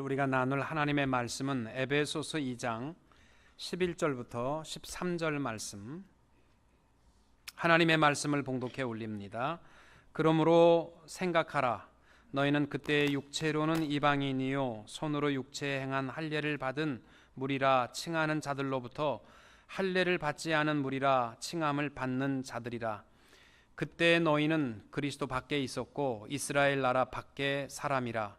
우리가 나눌 하나님의 말씀은 에베소서 2장 11절부터 13절 말씀, 하나님의 말씀을 봉독해 올립니다. 그러므로 생각하라. 너희는 그때 육체로는 이방인이요 손으로 육체에 행한 할례를 받은 무리라 칭하는 자들로부터 할례를 받지 않은 무리라 칭함을 받는 자들이라. 그때 너희는 그리스도 밖에 있었고 이스라엘 나라 밖에 사람이라.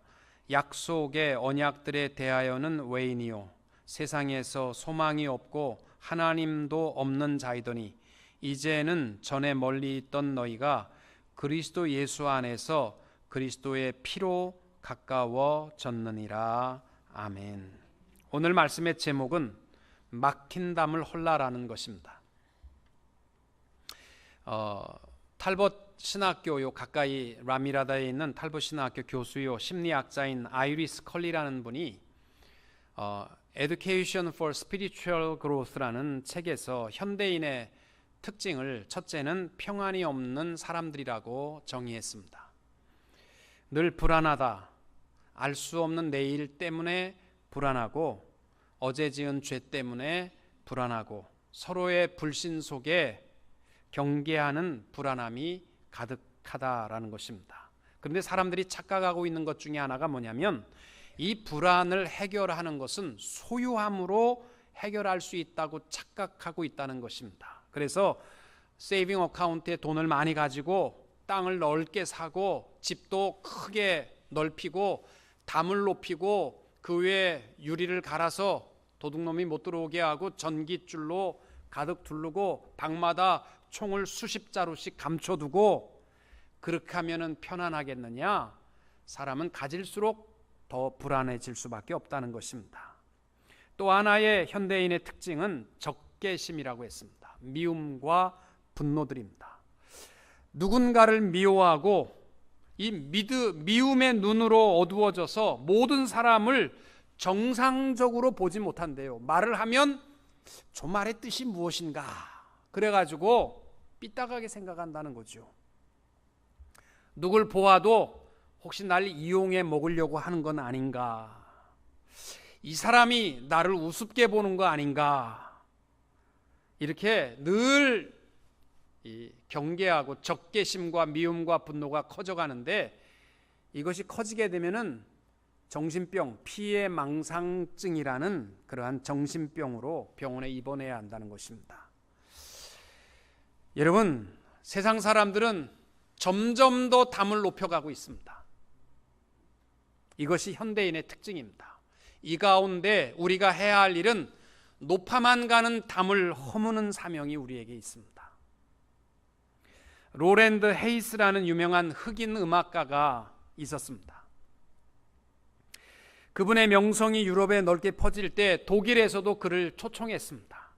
약속의 언약들에 대하여는 외인이요 세상에서 소망이 없고 하나님도 없는 자이더니 이제는 전에 멀리 있던 너희가 그리스도 예수 안에서 그리스도의 피로 가까워졌느니라. 아멘. 오늘 말씀의 제목은 막힌 담을 홀라라는 것입니다. 탈벗 신학교 요 가까이 라미라다에 있는 탈벗 신학교 교수요 심리학자인 아이리스 컬리라는 분이 Education for Spiritual Growth라는 책에서 현대인의 특징을 첫째는 평안이 없는 사람들이라고 정의했습니다. 늘 불안하다, 알 수 없는 내일 때문에 불안하고 어제 지은 죄 때문에 불안하고 서로의 불신 속에 경계하는 불안함이 가득하다라는 것입니다. 그런데 사람들이 착각하고 있는 것 중에 하나가 뭐냐면 이 불안을 해결하는 것은 소유함으로 해결할 수 있다고 착각하고 있다는 것입니다. 그래서 세이빙 어카운트에 돈을 많이 가지고 땅을 넓게 사고 집도 크게 넓히고 담을 높이고 그 위에 유리를 갈아서 도둑놈이 못 들어오게 하고 전깃줄로 가득 두르고 방마다 총을 수십 자루씩 감춰두고 그렇게 하면은 편안하겠느냐? 사람은 가질수록 더 불안해질 수밖에 없다는 것입니다. 또 하나의 현대인의 특징은 적개심이라고 했습니다. 미움과 분노들입니다. 누군가를 미워하고 이 미움의 눈으로 어두워져서 모든 사람을 정상적으로 보지 못한대요. 말을 하면 저 말의 뜻이 무엇인가? 그래가지고 삐딱하게 생각한다는 거죠. 누굴 보아도 혹시 날 이용해 먹으려고 하는 건 아닌가? 이 사람이 나를 우습게 보는 거 아닌가? 이렇게 늘 경계하고 적개심과 미움과 분노가 커져가는데 이것이 커지게 되면은 정신병, 피해망상증이라는 그러한 정신병으로 병원에 입원해야 한다는 것입니다. 여러분, 세상 사람들은 점점 더 담을 높여가고 있습니다. 이것이 현대인의 특징입니다. 이 가운데 우리가 해야 할 일은 높아만 가는 담을 허무는 사명이 우리에게 있습니다. 로랜드 헤이스라는 유명한 흑인 음악가가 있었습니다. 그분의 명성이 유럽에 넓게 퍼질 때 독일에서도 그를 초청했습니다.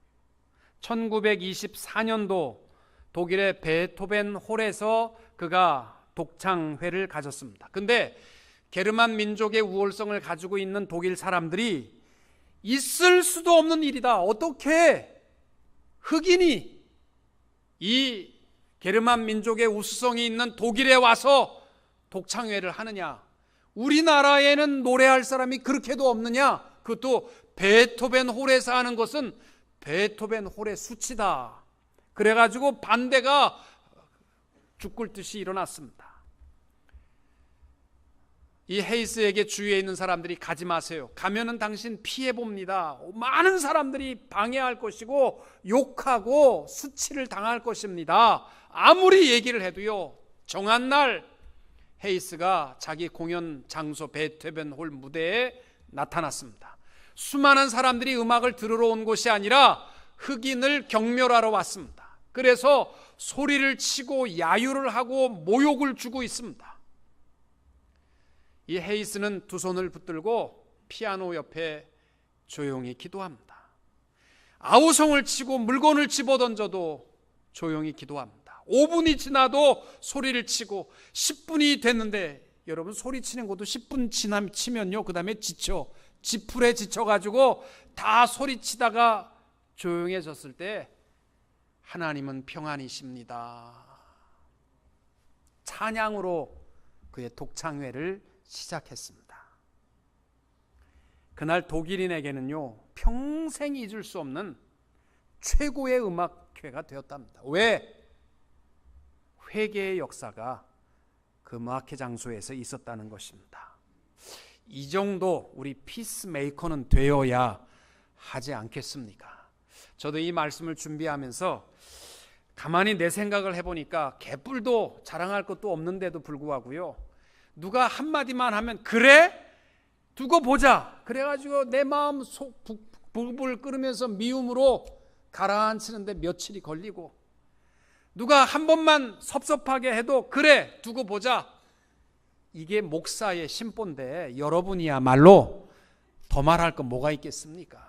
1924년도 독일의 베토벤 홀에서 그가 독창회를 가졌습니다. 근데 게르만 민족의 우월성을 가지고 있는 독일 사람들이 있을 수도 없는 일이다. 어떻게 흑인이 이 게르만 민족의 우수성이 있는 독일에 와서 독창회를 하느냐? 우리나라에는 노래할 사람이 그렇게도 없느냐? 그것도 베토벤 홀에서 하는 것은 베토벤 홀의 수치다. 그래가지고 반대가 죽굴듯이 일어났습니다. 이 헤이스에게 주위에 있는 사람들이 가지 마세요. 가면은 당신 피해봅니다. 많은 사람들이 방해할 것이고 욕하고 수치를 당할 것입니다. 아무리 얘기를 해도요. 정한 날 헤이스가 자기 공연 장소 베토벤 홀 무대에 나타났습니다. 수많은 사람들이 음악을 들으러 온 곳이 아니라 흑인을 경멸하러 왔습니다. 그래서 소리를 치고 야유를 하고 모욕을 주고 있습니다. 이 헤이스는 두 손을 붙들고 피아노 옆에 조용히 기도합니다. 아우성을 치고 물건을 집어던져도 조용히 기도합니다. 5분이 지나도 소리를 치고 10분이 됐는데 여러분 소리치는 것도 10분 치면요 그 다음에 지풀에 지쳐가지고 다 소리치다가 조용해졌을 때 하나님은 평안이십니다. 찬양으로 그의 독창회를 시작했습니다. 그날 독일인에게는요, 평생 잊을 수 없는 최고의 음악회가 되었답니다. 왜? 회개의 역사가 그 음악회 장소에서 있었다는 것입니다. 이 정도 우리 피스메이커는 되어야 하지 않겠습니까? 저도 이 말씀을 준비하면서 가만히 내 생각을 해보니까 개뿔도 자랑할 것도 없는데도 불구하고요, 누가 한마디만 하면 그래? 두고 보자. 그래가지고 내 마음 속 불불 끓으면서 미움으로 가라앉히는데 며칠이 걸리고, 누가 한 번만 섭섭하게 해도 그래 두고 보자. 이게 목사의 심보인데 여러분이야말로 더 말할 건 뭐가 있겠습니까?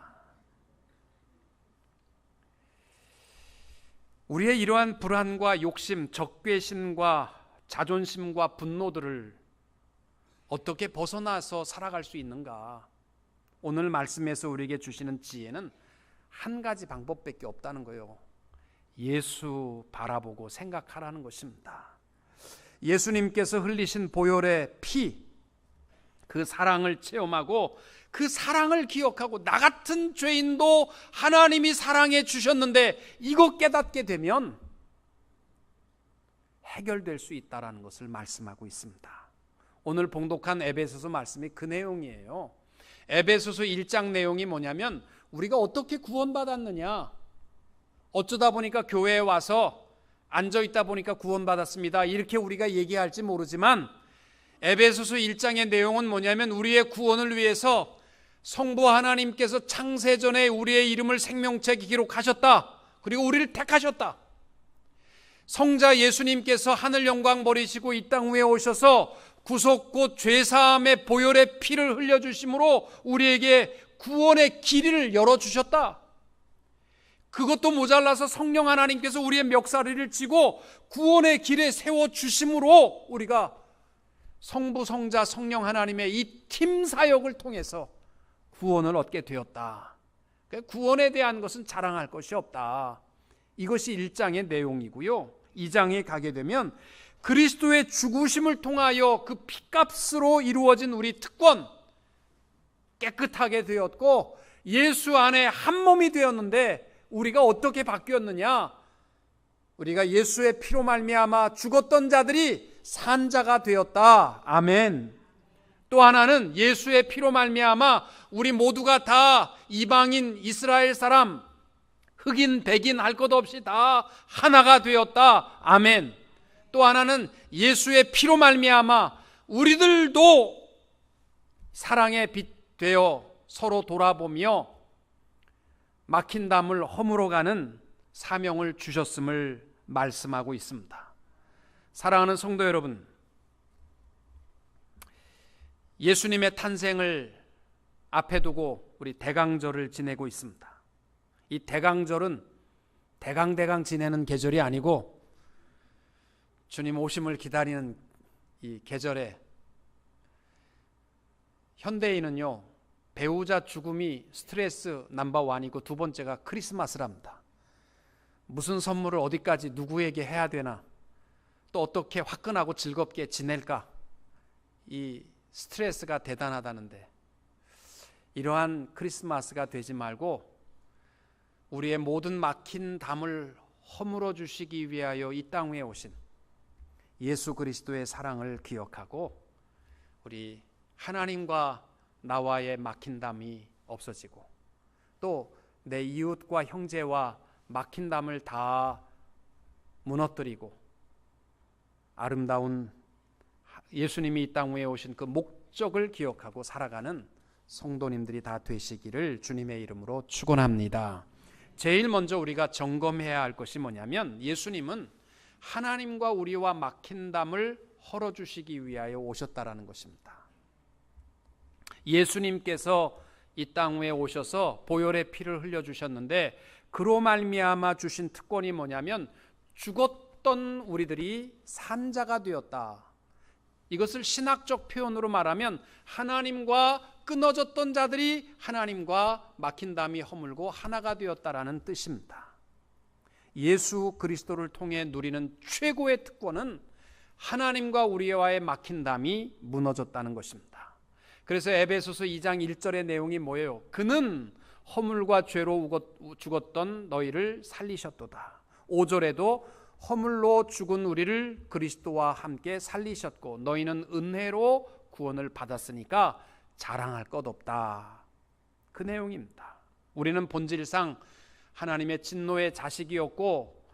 우리의 이러한 불안과 욕심, 적개심과 자존심과 분노들을 어떻게 벗어나서 살아갈 수 있는가? 오늘 말씀에서 우리에게 주시는 지혜는 한 가지 방법밖에 없다는 거예요. 예수 바라보고 생각하라는 것입니다. 예수님께서 흘리신 보혈의 피, 그 사랑을 체험하고 그 사랑을 기억하고 나 같은 죄인도 하나님이 사랑해 주셨는데 이거 깨닫게 되면 해결될 수 있다는 것을 말씀하고 있습니다. 오늘 봉독한 에베소서 말씀이 그 내용이에요. 에베소서 1장 내용이 뭐냐면 우리가 어떻게 구원받았느냐, 어쩌다 보니까 교회에 와서 앉아있다 보니까 구원받았습니다, 이렇게 우리가 얘기할지 모르지만 에베소서 1장의 내용은 뭐냐면 우리의 구원을 위해서 성부 하나님께서 창세전에 우리의 이름을 생명책에 기록하셨다. 그리고 우리를 택하셨다. 성자 예수님께서 하늘 영광 버리시고 이 땅 위에 오셔서 구속 곧 죄사함의 보혈의 피를 흘려주심으로 우리에게 구원의 길을 열어주셨다. 그것도 모자라서 성령 하나님께서 우리의 멱살을 쥐고 구원의 길에 세워주심으로 우리가 성부, 성자, 성령 하나님의 이 팀 사역을 통해서 구원을 얻게 되었다. 구원에 대한 것은 자랑할 것이 없다. 이것이 1장의 내용이고요. 2장에 가게 되면 그리스도의 죽으심을 통하여 그 피값으로 이루어진 우리 특권, 깨끗하게 되었고 예수 안에 한 몸이 되었는데 우리가 어떻게 바뀌었느냐? 우리가 예수의 피로 말미암아 죽었던 자들이 산 자가 되었다. 아멘. 또 하나는 예수의 피로 말미암아 우리 모두가 다 이방인, 이스라엘 사람, 흑인, 백인 할 것 없이 다 하나가 되었다. 아멘. 또 하나는 예수의 피로 말미암아 우리들도 사랑의 빛 되어 서로 돌아보며 막힌 담을 허물어가는 사명을 주셨음을 말씀하고 있습니다. 사랑하는 성도 여러분, 예수님의 탄생을 앞에 두고 우리 대강절을 지내고 있습니다. 이 대강절은 대강 지내는 계절이 아니고 주님 오심을 기다리는 이 계절에 현대인은요, 배우자 죽음이 스트레스 넘버1이고 두 번째가 크리스마스랍니다. 무슨 선물을 어디까지 누구에게 해야 되나, 또 어떻게 화끈하고 즐겁게 지낼까, 이 스트레스가 대단하다는데 이러한 크리스마스가 되지 말고 우리의 모든 막힌 담을 허물어 주시기 위하여 이 땅 위에 오신 예수 그리스도의 사랑을 기억하고 우리 하나님과 나와의 막힌 담이 없어지고 또 내 이웃과 형제와 막힌 담을 다 무너뜨리고 아름다운 예수님이 이 땅 위에 오신 그 목적을 기억하고 살아가는 성도님들이 다 되시기를 주님의 이름으로 축원합니다. 제일 먼저 우리가 점검해야 할 것이 뭐냐면 예수님은 하나님과 우리와 막힌 담을 헐어주시기 위하여 오셨다라는 것입니다. 예수님께서 이 땅 위에 오셔서 보혈의 피를 흘려주셨는데 그로 말미암아 주신 특권이 뭐냐면 죽었던 우리들이 산 자가 되었다. 이것을 신학적 표현으로 말하면 하나님과 끊어졌던 자들이 하나님과 막힌 담이 허물고 하나가 되었다라는 뜻입니다. 예수 그리스도를 통해 누리는 최고의 특권은 하나님과 우리와의 막힌 담이 무너졌다는 것입니다. 그래서 에베소서 2장 1절의 내용이 뭐예요? 그는 허물과 죄로 죽었던 너희를 살리셨도다. 5절에도 허물로 죽은 우리를 그리스도와 함께 살리셨고 너희는 은혜로 구원을 받았으니까 자랑할 것 없다. 그 내용입니다. 우리는 본질상 하나님의 진노의 자식이었고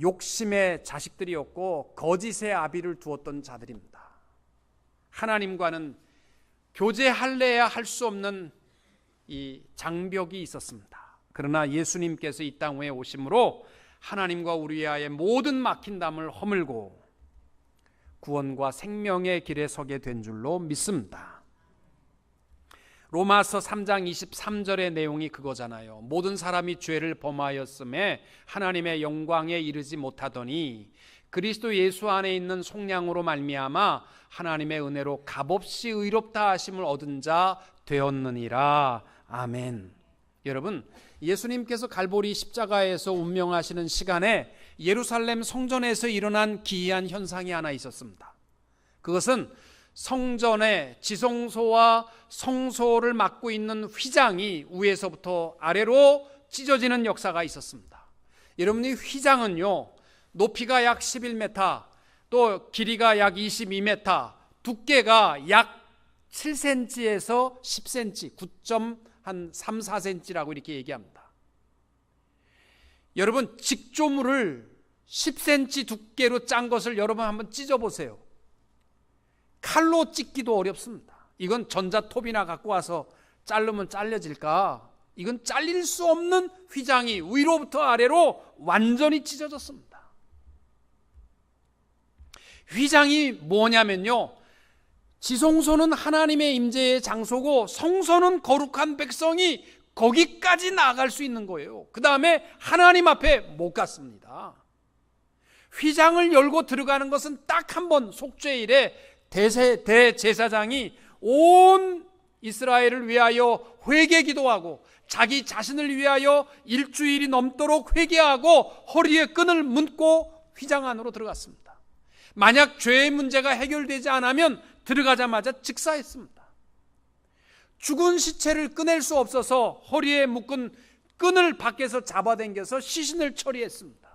욕심의 자식들이었고 거짓의 아비를 두었던 자들입니다. 하나님과는 교제할래야 할 수 없는 이 장벽이 있었습니다. 그러나 예수님께서 이 땅 위에 오심으로 하나님과 우리와의 모든 막힌 담을 허물고 구원과 생명의 길에 서게 된 줄로 믿습니다. 로마서 3장 23절의 내용이 그거잖아요. 모든 사람이 죄를 범하였음에 하나님의 영광에 이르지 못하더니 그리스도 예수 안에 있는 속량으로 말미암아 하나님의 은혜로 값없이 의롭다 하심을 얻은 자 되었느니라. 아멘. 여러분, 예수님께서 갈보리 십자가에서 운명하시는 시간에 예루살렘 성전에서 일어난 기이한 현상이 하나 있었습니다. 그것은 성전의 지성소와 성소를 막고 있는 휘장이 위에서부터 아래로 찢어지는 역사가 있었습니다. 여러분이 휘장은요, 높이가 약 11m, 또 길이가 약 22m, 두께가 약 7cm에서 10cm, 9.3, 4cm라고 이렇게 얘기합니다. 여러분, 직조물을 10cm 두께로 짠 것을 여러분 한번 찢어보세요. 칼로 찢기도 어렵습니다. 이건 전자톱이나 갖고 와서 자르면 잘려질까? 이건 잘릴 수 없는 휘장이 위로부터 아래로 완전히 찢어졌습니다. 휘장이 뭐냐면요, 지성소는 하나님의 임재의 장소고 성소는 거룩한 백성이 거기까지 나아갈 수 있는 거예요. 그 다음에 하나님 앞에 못 갔습니다. 휘장을 열고 들어가는 것은 딱 한 번, 속죄일에 대제사장이 온 이스라엘을 위하여 회개 기도하고 자기 자신을 위하여 일주일이 넘도록 회개하고 허리에 끈을 묶고 휘장 안으로 들어갔습니다. 만약 죄의 문제가 해결되지 않으면 들어가자마자 즉사했습니다. 죽은 시체를 꺼낼 수 없어서 허리에 묶은 끈을 밖에서 잡아당겨서 시신을 처리했습니다.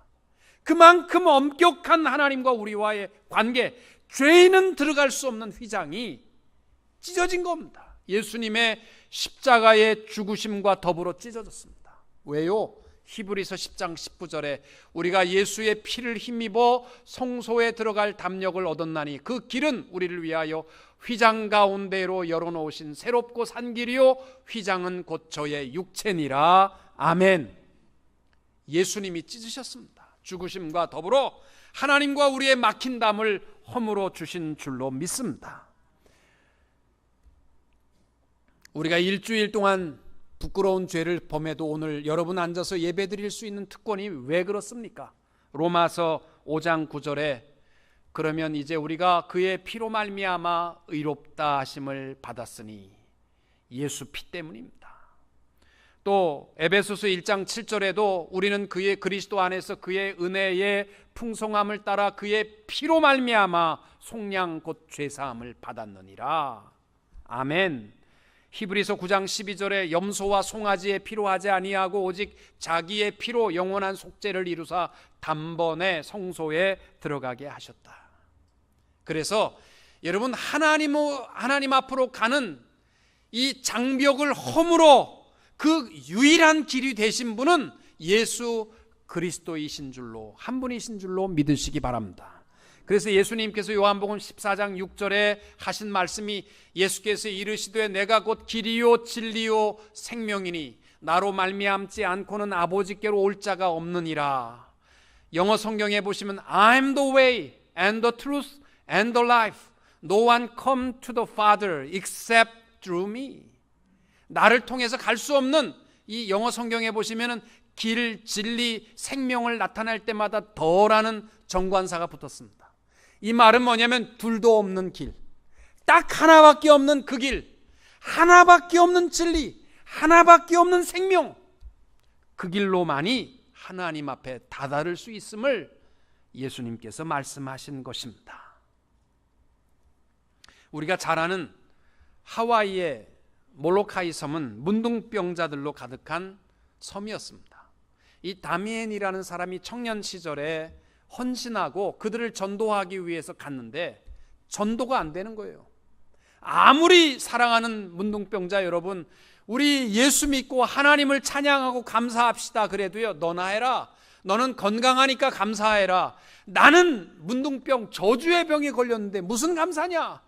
그만큼 엄격한 하나님과 우리와의 관계, 죄인은 들어갈 수 없는 휘장이 찢어진 겁니다. 예수님의 십자가의 죽으심과 더불어 찢어졌습니다. 왜요? 히브리서 10장 19절에 우리가 예수의 피를 힘입어 성소에 들어갈 담력을 얻었나니 그 길은 우리를 위하여 휘장 가운데로 열어놓으신 새롭고 산 길이요 휘장은 곧 저의 육체니라. 아멘. 예수님이 찢으셨습니다. 죽으심과 더불어 하나님과 우리의 막힌 담을 허물어 주신 줄로 믿습니다. 우리가 일주일 동안 부끄러운 죄를 범해도 오늘 여러분 앉아서 예배드릴 수 있는 특권이 왜 그렇습니까? 로마서 5장 9절에 그러면 이제 우리가 그의 피로 말미암아 의롭다 하심을 받았으니 예수 피 때문입니다. 또 에베소서 1장 7절에도 우리는 그의 그리스도 안에서 그의 은혜의 풍성함을 따라 그의 피로 말미암아 속량 곧 죄사함을 받았느니라. 아멘. 히브리서 9장 12절에 염소와 송아지의 피로 하지 아니하고 오직 자기의 피로 영원한 속죄를 이루사 단번에 성소에 들어가게 하셨다. 그래서 여러분 하나님 앞으로 가는 이 장벽을 허물어 그 유일한 길이 되신 분은 예수 그리스도이신 줄로, 한 분이신 줄로 믿으시기 바랍니다. 그래서 예수님께서 요한복음 14장 6절에 하신 말씀이 예수께서 이르시되 내가 곧 길이요 진리요 생명이니 나로 말미암지 않고는 아버지께로 올 자가 없느니라. 영어 성경에 보시면 I am the way and the truth and the life. No one come to the Father except through me. 나를 통해서 갈 수 없는, 이 영어 성경에 보시면은 길, 진리, 생명을 나타낼 때마다 더라는 정관사가 붙었습니다. 이 말은 뭐냐면 둘도 없는 길, 딱 하나밖에 없는 그 길, 하나밖에 없는 진리, 하나밖에 없는 생명, 그 길로만이 하나님 앞에 다다를 수 있음을 예수님께서 말씀하신 것입니다. 우리가 잘 아는 하와이의 몰로카이 섬은 문둥병자들로 가득한 섬이었습니다. 이 다미엔이라는 사람이 청년 시절에 헌신하고 그들을 전도하기 위해서 갔는데 전도가 안 되는 거예요. 아무리 사랑하는 문둥병자 여러분, 우리 예수 믿고 하나님을 찬양하고 감사합시다 그래도요, 너나 해라. 너는 건강하니까 감사해라. 나는 문둥병, 저주의 병에 걸렸는데 무슨 감사냐?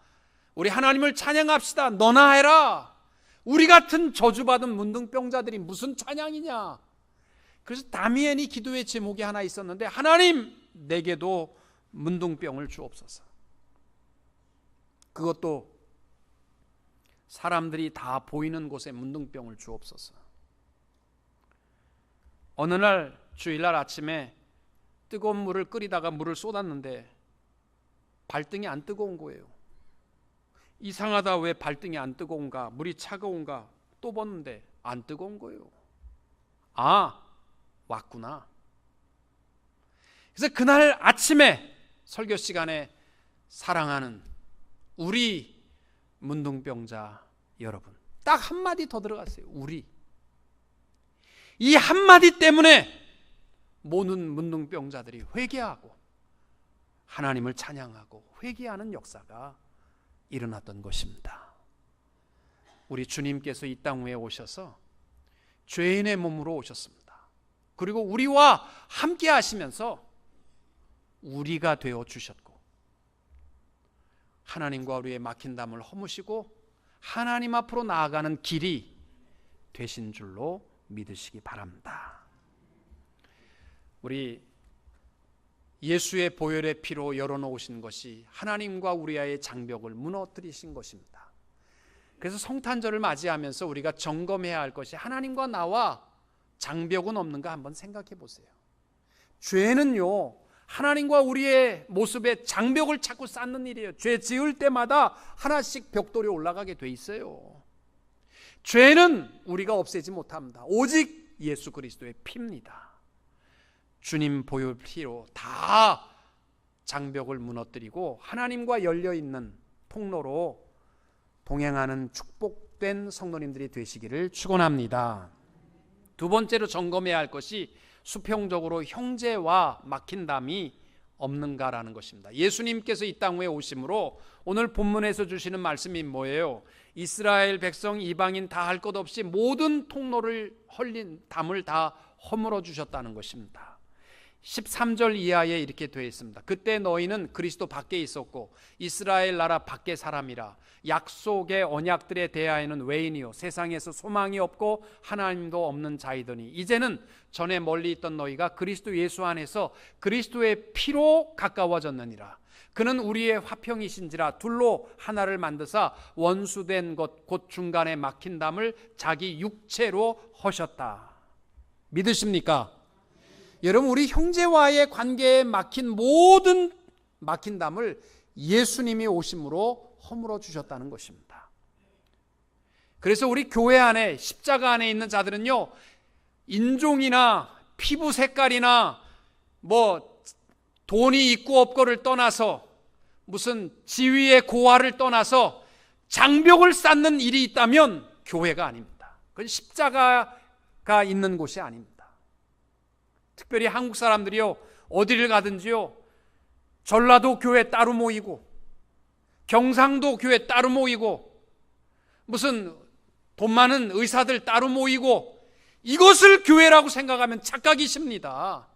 우리 하나님을 찬양합시다. 너나 해라. 우리 같은 저주받은 문둥병자들이 무슨 찬양이냐? 그래서 다미엔이 기도의 제목이 하나 있었는데, 하나님 내게도 문둥병을 주옵소서. 그것도 사람들이 다 보이는 곳에 문둥병을 주옵소서. 어느 날 주일날 아침에 뜨거운 물을 끓이다가 물을 쏟았는데 발등이 안 뜨거운 거예요. 이상하다, 왜 발등이 안 뜨거운가, 물이 차가운가 또 봤는데 안 뜨거운 거예요. 아, 왔구나. 그래서 그날 아침에 설교 시간에 사랑하는 우리 문둥병자 여러분, 딱 한마디 더 들어갔어요. 우리. 이 한마디 때문에 모든 문둥병자들이 회개하고 하나님을 찬양하고 회개하는 역사가 일어났던 것입니다. 우리 주님께서 이 땅 위에 오셔서 죄인의 몸으로 오셨습니다. 그리고 우리와 함께 하시면서 우리가 되어 주셨고, 하나님과 우리의 막힌 담을 허무시고 하나님 앞으로 나아가는 길이 되신 줄로 믿으시기 바랍니다. 우리 예수의 보혈의 피로 열어놓으신 것이 하나님과 우리와의 장벽을 무너뜨리신 것입니다. 그래서 성탄절을 맞이하면서 우리가 점검해야 할 것이, 하나님과 나와 장벽은 없는가 한번 생각해 보세요. 죄는요, 하나님과 우리의 모습에 장벽을 자꾸 쌓는 일이에요. 죄 지을 때마다 하나씩 벽돌이 올라가게 돼 있어요. 죄는 우리가 없애지 못합니다. 오직 예수 그리스도의 피입니다. 주님 보혈 피로 다 장벽을 무너뜨리고 하나님과 열려있는 통로로 동행하는 축복된 성도님들이 되시기를 축원합니다. 두 번째로 점검해야 할 것이 수평적으로 형제와 막힌 담이 없는가라는 것입니다. 예수님께서 이 땅 위에 오심으로 오늘 본문에서 주시는 말씀이 뭐예요? 이스라엘 백성 이방인 다 할 것 없이 모든 통로를 헐린 담을 다 허물어 주셨다는 것입니다. 13절 이하에 이렇게 되어 있습니다. 그때 너희는 그리스도 밖에 있었고 이스라엘 나라 밖의 사람이라. 약속의 언약들에 대하여는 외인이요 세상에서 소망이 없고 하나님도 없는 자이더니 이제는 전에 멀리 있던 너희가 그리스도 예수 안에서 그리스도의 피로 가까워졌느니라. 그는 우리의 화평이신지라 둘로 하나를 만드사 원수된 것 곧 중간에 막힌 담을 자기 육체로 허셨다. 믿으십니까? 여러분, 우리 형제와의 관계에 막힌 모든 막힌 담을 예수님이 오심으로 허물어 주셨다는 것입니다. 그래서 우리 교회 안에 십자가 안에 있는 자들은요, 인종이나 피부 색깔이나 뭐 돈이 있고 없고를 떠나서 무슨 지위의 고하를 떠나서 장벽을 쌓는 일이 있다면 교회가 아닙니다. 그건 십자가가 있는 곳이 아닙니다. 특별히 한국 사람들이요, 어디를 가든지요, 전라도 교회 따로 모이고 경상도 교회 따로 모이고 무슨 돈 많은 의사들 따로 모이고, 이것을 교회라고 생각하면 착각이십니다.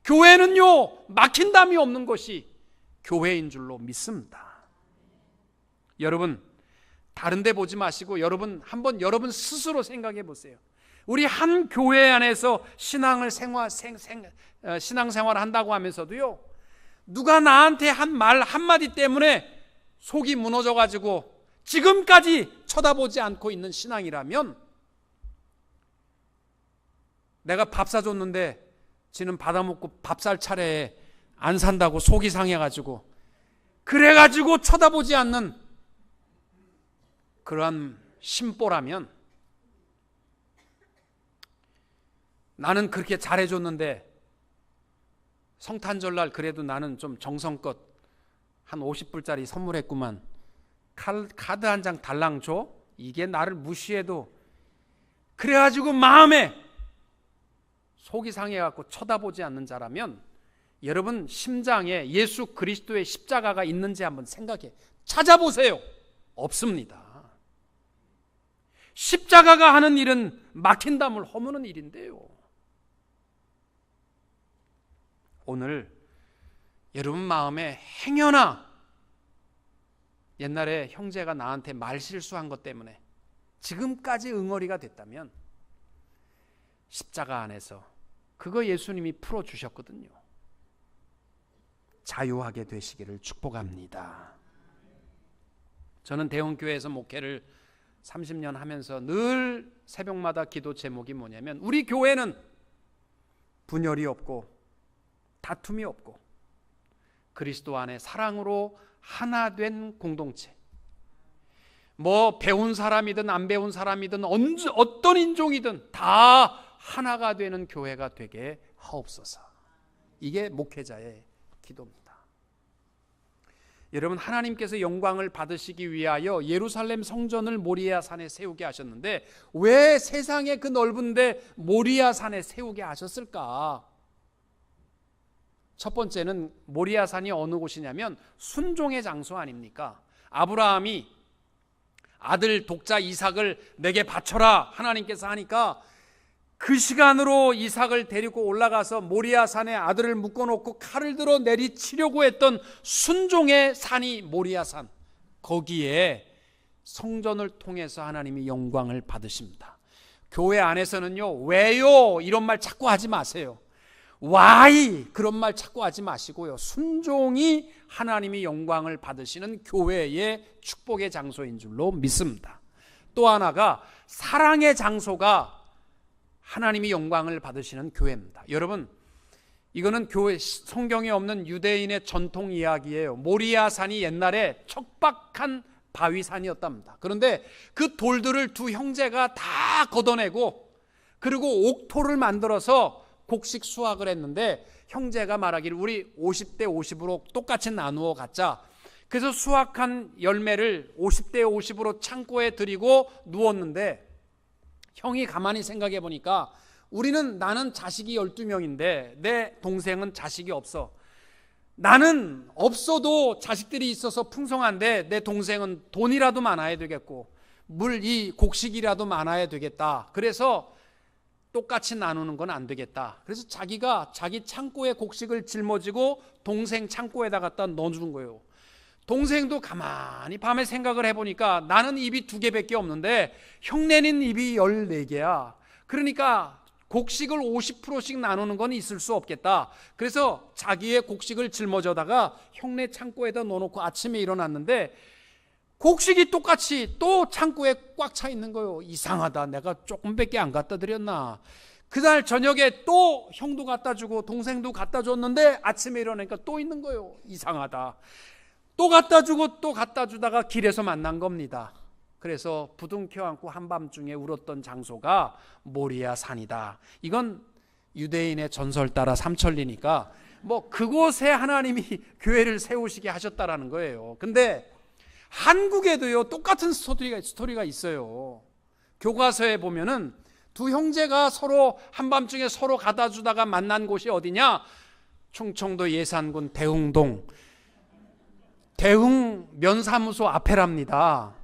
교회는요, 막힌 담이 없는 것이 교회인 줄로 믿습니다. 여러분, 다른 데 보지 마시고 한번 여러분 스스로 생각해 보세요. 우리 한 교회 안에서 신앙생활을 한다고 하면서도요, 누가 나한테 한 말 한마디 때문에 속이 무너져가지고 지금까지 쳐다보지 않고 있는 신앙이라면, 내가 밥 사줬는데 지는 받아먹고 밥 살 차례에 안 산다고 속이 상해가지고 그래가지고 쳐다보지 않는 그러한 심보라면, 나는 그렇게 잘해줬는데 성탄절날 그래도 나는 좀 정성껏 한 50불짜리 선물했구만, 카드 한 장 달랑 줘? 이게 나를 무시해도 그래가지고 마음에 속이 상해갖고 쳐다보지 않는 자라면 여러분 심장에 예수 그리스도의 십자가가 있는지 한번 생각해 찾아보세요. 없습니다. 십자가가 하는 일은 막힌 담을 허무는 일인데요. 오늘 여러분 마음에 행여나 옛날에 형제가 나한테 말실수한 것 때문에 지금까지 응어리가 됐다면 십자가 안에서 그거 예수님이 풀어주셨거든요. 자유하게 되시기를 축복합니다. 저는 대원교회에서 목회를 30년 하면서 늘 새벽마다 기도 제목이 뭐냐면 우리 교회는 분열이 없고 다툼이 없고 그리스도 안에 사랑으로 하나 된 공동체, 뭐 배운 사람이든 안 배운 사람이든 어떤 인종이든 다 하나가 되는 교회가 되게 하옵소서. 이게 목회자의 기도입니다. 여러분 하나님께서 영광을 받으시기 위하여 예루살렘 성전을 모리아 산에 세우게 하셨는데 왜 세상에 그 넓은데 모리아 산에 세우게 하셨을까? 첫 번째는 모리아 산이 어느 곳이냐면 순종의 장소 아닙니까? 아브라함이 아들 독자 이삭을 내게 바쳐라 하나님께서 하니까 그 시간으로 이삭을 데리고 올라가서 모리아 산에 아들을 묶어놓고 칼을 들어 내리치려고 했던 순종의 산이 모리아 산. 거기에 성전을 통해서 하나님이 영광을 받으십니다. 교회 안에서는요, 왜요? 이런 말 자꾸 하지 마세요. why? 그런 말 자꾸 하지 마시고요. 순종이 하나님이 영광을 받으시는 교회의 축복의 장소인 줄로 믿습니다. 또 하나가 사랑의 장소가 하나님이 영광을 받으시는 교회입니다. 여러분, 이거는 교회 성경에 없는 유대인의 전통 이야기예요. 모리아 산이 옛날에 척박한 바위산이었답니다. 그런데 그 돌들을 두 형제가 다 걷어내고 그리고 옥토를 만들어서 곡식 수확을 했는데 형제가 말하기를 우리 50대 50으로 똑같이 나누어 갖자. 그래서 수확한 열매를 50대 50으로 창고에 들이고 누웠는데 형이 가만히 생각해 보니까 나는 자식이 12명인데 내 동생은 자식이 없어. 나는 없어도 자식들이 있어서 풍성한데 내 동생은 돈이라도 많아야 되겠고 이 곡식이라도 많아야 되겠다. 그래서 똑같이 나누는 건 안 되겠다. 그래서 자기가 자기 창고에 곡식을 짊어지고 동생 창고에다 갖다 넣어주는 거예요. 동생도 가만히 밤에 생각을 해보니까 나는 입이 2개밖에 없는데 형네는 입이 14개야. 그러니까 곡식을 50%씩 나누는 건 있을 수 없겠다. 그래서 자기의 곡식을 짊어져다가 형네 창고에다 넣어놓고 아침에 일어났는데 곡식이 똑같이 또 창고에 꽉 차 있는 거예요. 이상하다. 내가 조금밖에 안 갖다 드렸나. 그날 저녁에 또 형도 갖다 주고 동생도 갖다 줬는데 아침에 일어나니까 또 있는 거예요. 이상하다. 또 갖다 주고 또 갖다 주다가 길에서 만난 겁니다. 그래서 부둥켜 안고 한밤중에 울었던 장소가 모리아 산이다. 이건 유대인의 전설 따라 삼천리니까 뭐 그곳에 하나님이 교회를 세우시게 하셨다라는 거예요. 근데 한국에도요 똑같은 스토리가 있어요. 교과서에 보면은 두 형제가 서로 한밤중에 서로 갖다 주다가 만난 곳이 어디냐? 충청도 예산군 대흥동 대흥 면사무소 앞에랍니다.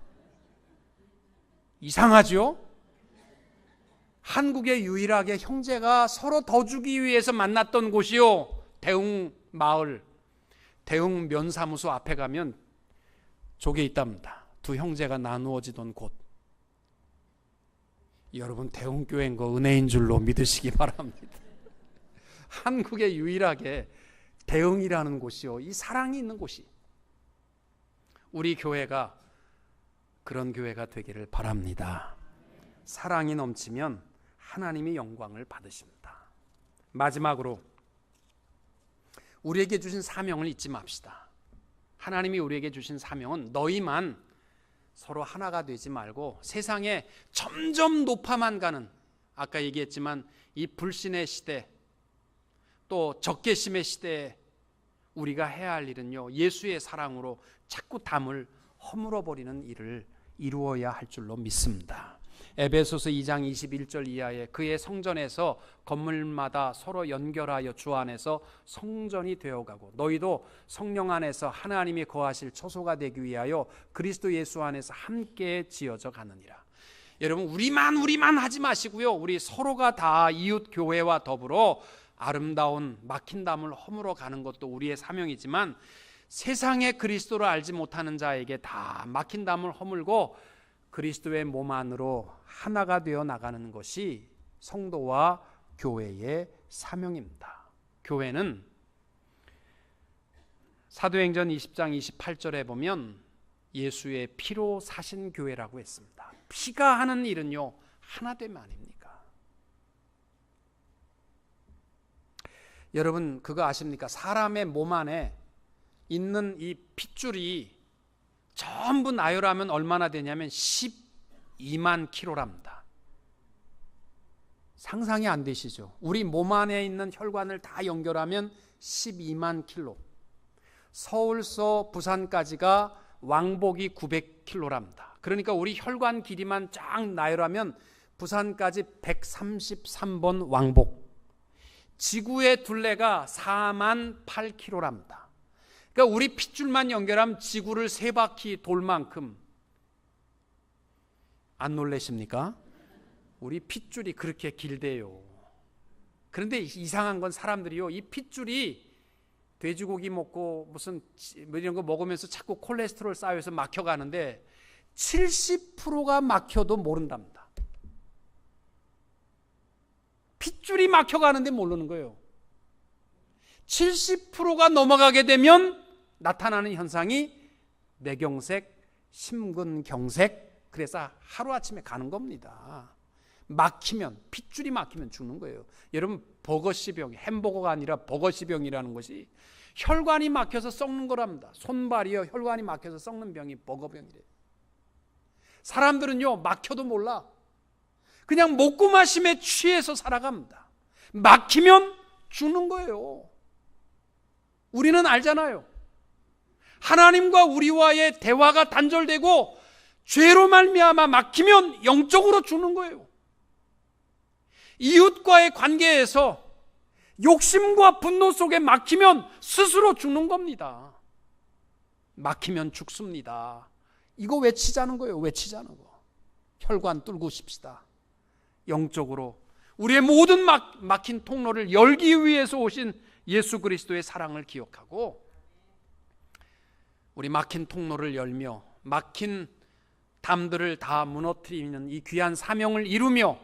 이상하죠? 한국에 유일하게 형제가 서로 더 주기 위해서 만났던 곳이요. 대흥 마을, 대흥 면사무소 앞에 가면 저게 있답니다. 두 형제가 나누어지던 곳. 여러분 대흥교회인 거 은혜인 줄로 믿으시기 바랍니다. 한국에 유일하게 대흥이라는 곳이요. 이 사랑이 있는 곳이. 우리 교회가 그런 교회가 되기를 바랍니다. 사랑이 넘치면 하나님이 영광을 받으십니다. 마지막으로 우리에게 주신 사명을 잊지 맙시다. 하나님이 우리에게 주신 사명은 너희만 서로 하나가 되지 말고 세상에 점점 높아만 가는, 아까 얘기했지만 이 불신의 시대 또 적개심의 시대에 우리가 해야 할 일은요, 예수의 사랑으로 자꾸 담을 허물어버리는 일을 이루어야 할 줄로 믿습니다. 에베소서 2장 21절 이하에 그의 성전에서 건물마다 서로 연결하여 주 안에서 성전이 되어가고 너희도 성령 안에서 하나님이 거하실 처소가 되기 위하여 그리스도 예수 안에서 함께 지어져 가느니라. 여러분, 우리만 하지 마시고요, 우리 서로가 다 이웃 교회와 더불어 아름다운 막힌 담을 허물어 가는 것도 우리의 사명이지만, 세상의 그리스도를 알지 못하는 자에게 다 막힌 담을 허물고 그리스도의 몸 안으로 하나가 되어 나가는 것이 성도와 교회의 사명입니다. 교회는 사도행전 20장 28절에 보면 예수의 피로 사신 교회라고 했습니다. 피가 하는 일은요, 하나됨 아닙니까? 여러분, 그거 아십니까? 사람의 몸 안에 있는 이 핏줄이 전부 나열하면 얼마나 되냐면 12만 킬로랍니다. 상상이 안 되시죠? 우리 몸 안에 있는 혈관을 다 연결하면 12만 킬로. 서울서 부산까지가 왕복이 900킬로랍니다. 그러니까 우리 혈관 길이만 쫙 나열하면 부산까지 133번 왕복. 지구의 둘레가 4만 8킬로랍니다. 그러니까 우리 핏줄만 연결하면 지구를 3바퀴 돌 만큼. 안 놀라십니까? 우리 핏줄이 그렇게 길대요. 그런데 이상한 건 사람들이요, 이 핏줄이 돼지고기 먹고 무슨 이런 거 먹으면서 자꾸 콜레스테롤 쌓여서 막혀가는데 70%가 막혀도 모른답니다. 핏줄이 막혀가는데 모르는 거예요. 70%가 넘어가게 되면 나타나는 현상이 뇌경색, 심근경색, 그래서 하루아침에 가는 겁니다. 막히면, 핏줄이 막히면 죽는 거예요. 여러분, 버거시병, 햄버거가 아니라 버거시병이라는 것이 혈관이 막혀서 썩는 거랍니다. 손발이요, 혈관이 막혀서 썩는 병이 버거병이래요. 사람들은요, 막혀도 몰라. 그냥 먹고 마심에 취해서 살아갑니다. 막히면 죽는 거예요. 우리는 알잖아요. 하나님과 우리와의 대화가 단절되고 죄로 말미암아 막히면 영적으로 죽는 거예요. 이웃과의 관계에서 욕심과 분노 속에 막히면 스스로 죽는 겁니다. 막히면 죽습니다. 이거 외치자는 거예요. 외치자는 거. 혈관 뚫고 싶시다. 영적으로 우리의 모든 막힌 통로를 열기 위해서 오신 예수 그리스도의 사랑을 기억하고, 우리 막힌 통로를 열며 막힌 담들을 다 무너뜨리는 이 귀한 사명을 이루며,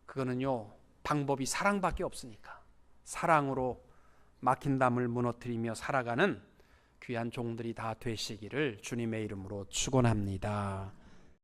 그거는요, 방법이 사랑밖에 없으니까 사랑으로 막힌 담을 무너뜨리며 살아가는 귀한 종들이 다 되시기를 주님의 이름으로 축원합니다.